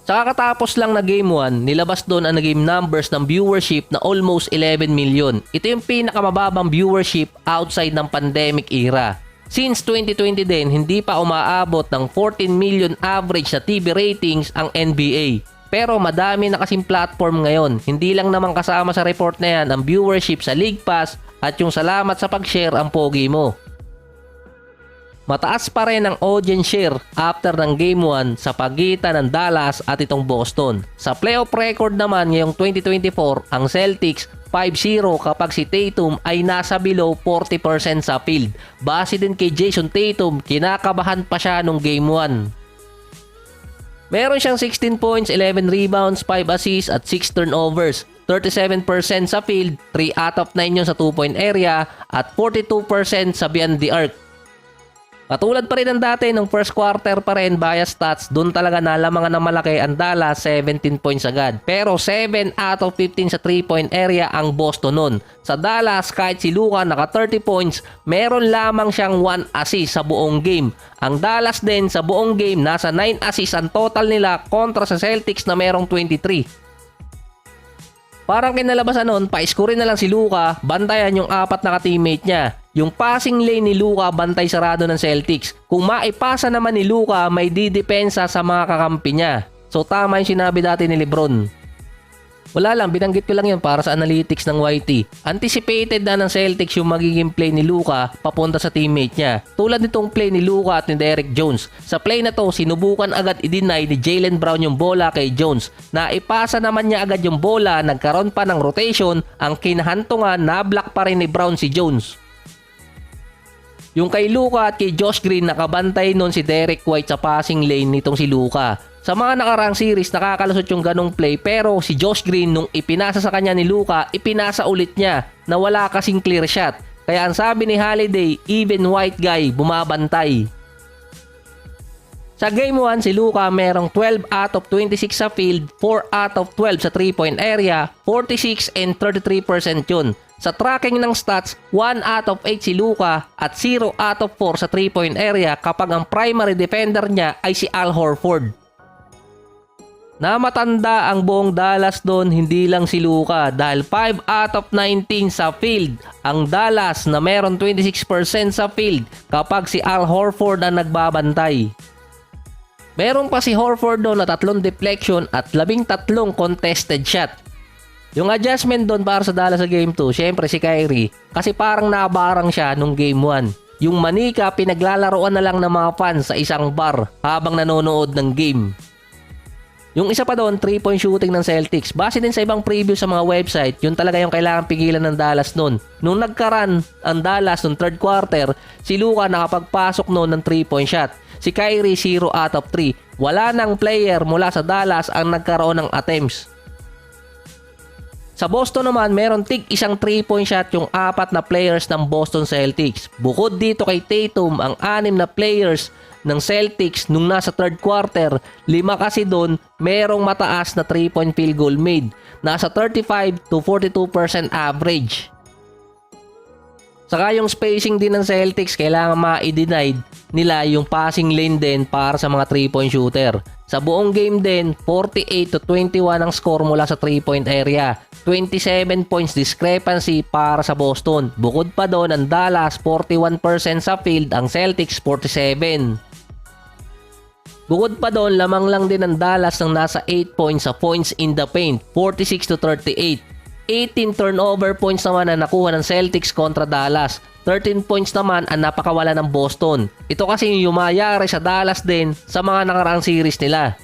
Sa kakatapos lang na Game 1, nilabas doon ang naging numbers ng viewership na almost 11 million. Ito yung pinakamababang viewership outside ng pandemic era. Since 2020 din, hindi pa umaabot ng 14 million average na TV ratings ang NBA. Pero madami na kasing platform ngayon. Hindi lang naman kasama sa report na yan ang viewership sa League Pass at yung salamat sa pag-share ang pogi mo. Mataas pa rin ang audience share after ng Game 1 sa pagitan ng Dallas at itong Boston. Sa playoff record naman ngayong 2024, ang Celtics 5-0 kapag si Tatum ay nasa below 40% sa field. Base din kay Jason Tatum, kinakabahan pa siya nung Game 1. Meron siyang 16 points, 11 rebounds, 5 assists at 6 turnovers. 37% sa field, 3 out of 9 yun sa 2-point area at 42% sa beyond the arc. Katulad pa rin ng dati ng first quarter pa rin bias stats, doon talaga nalamangan ng malaki ang Dallas, 17 points agad. Pero 7 out of 15 sa 3-point area ang Boston nun. Sa Dallas, kahit si Luka naka 30 points, meron lamang siyang 1 assist sa buong game. Ang Dallas din sa buong game, nasa 9 assists ang total nila kontra sa Celtics na merong 23. Parang kinalabasan nun, pa-score na lang si Luka, bantayan yung 4 na ka-teammate niya. Yung passing lane ni Luka, bantay sarado ng Celtics. Kung maipasa naman ni Luka, may didepensa sa mga kakampi niya. So tama yung sinabi dati ni Lebron. Wala lang, binanggit ko lang yun para sa analytics ng YT. Anticipated na ng Celtics yung magiging play ni Luka papunta sa teammate niya. Tulad nitong play ni Luka at ni Derrick Jones. Sa play na to, sinubukan agad i-deny ni Jaylen Brown yung bola kay Jones. Naipasa naman niya agad yung bola, nagkaroon pa ng rotation. Ang kinahantungan, na-block pa rin ni Brown si Jones. Yung kay Luka at kay Josh Green, nakabantay nun si Derrick White sa passing lane nitong si Luka. Sa mga nakaraang series, nakakalusot yung ganong play, pero si Josh Green nung ipinasa sa kanya ni Luka, ipinasa ulit niya na wala kasing clear shot. Kaya ang sabi ni Holiday, even white guy bumabantay. Sa Game 1, si Luka merong 12 out of 26 sa field, 4 out of 12 sa 3-point area, 46 and 33% yun. Sa tracking ng stats, 1 out of 8 si Luka at 0 out of 4 sa 3-point area kapag ang primary defender niya ay si Al Horford. Namatanda ang buong Dallas doon, hindi lang si Luka, dahil 5 out of 19 sa field ang Dallas na meron 26% sa field kapag si Al Horford ang nagbabantay. Meron pa si Horford doon na 3 deflection at 13 contested shot. Yung adjustment doon para sa Dallas sa Game 2, syempre si Kyrie, kasi parang nabarang siya nung Game 1. Yung manika, pinaglalaroan na lang ng mga fans sa isang bar habang nanonood ng game. Yung isa pa doon, 3-point shooting ng Celtics. Base din sa ibang preview sa mga website, yun talaga yung kailangan pigilan ng Dallas noon. Nung nagkaran ang Dallas noong third quarter, si Luka nakapagpasok noon ng 3-point shot. Si Kyrie 0 out of 3. Wala nang player mula sa Dallas ang nagkaroon ng attempts. Sa Boston naman, meron tig isang 3-point shot yung 4 na players ng Boston Celtics. Bukod dito kay Tatum, ang 6 na players ng Celtics nung nasa third quarter, 5 kasi doon merong mataas na 3-point field goal made. Nasa 35 to 42% average. Saka yung spacing din ng Celtics, kailangan ma-i-denied nila yung passing lane din para sa mga 3-point shooter. Sa buong game din, 48 to 21 ang score mula sa 3-point area. 27 points discrepancy para sa Boston. Bukod pa doon, ang Dallas 41% sa field, ang Celtics 47. Bukod pa doon, lamang lang din ang Dallas ng nasa 8 points sa points in the paint, 46 to 38. 18 turnover points naman ang nakuha ng Celtics kontra Dallas. 13 points naman ang napakawala ng Boston. Ito kasi yung yumayari sa Dallas din sa mga nakaraang series nila.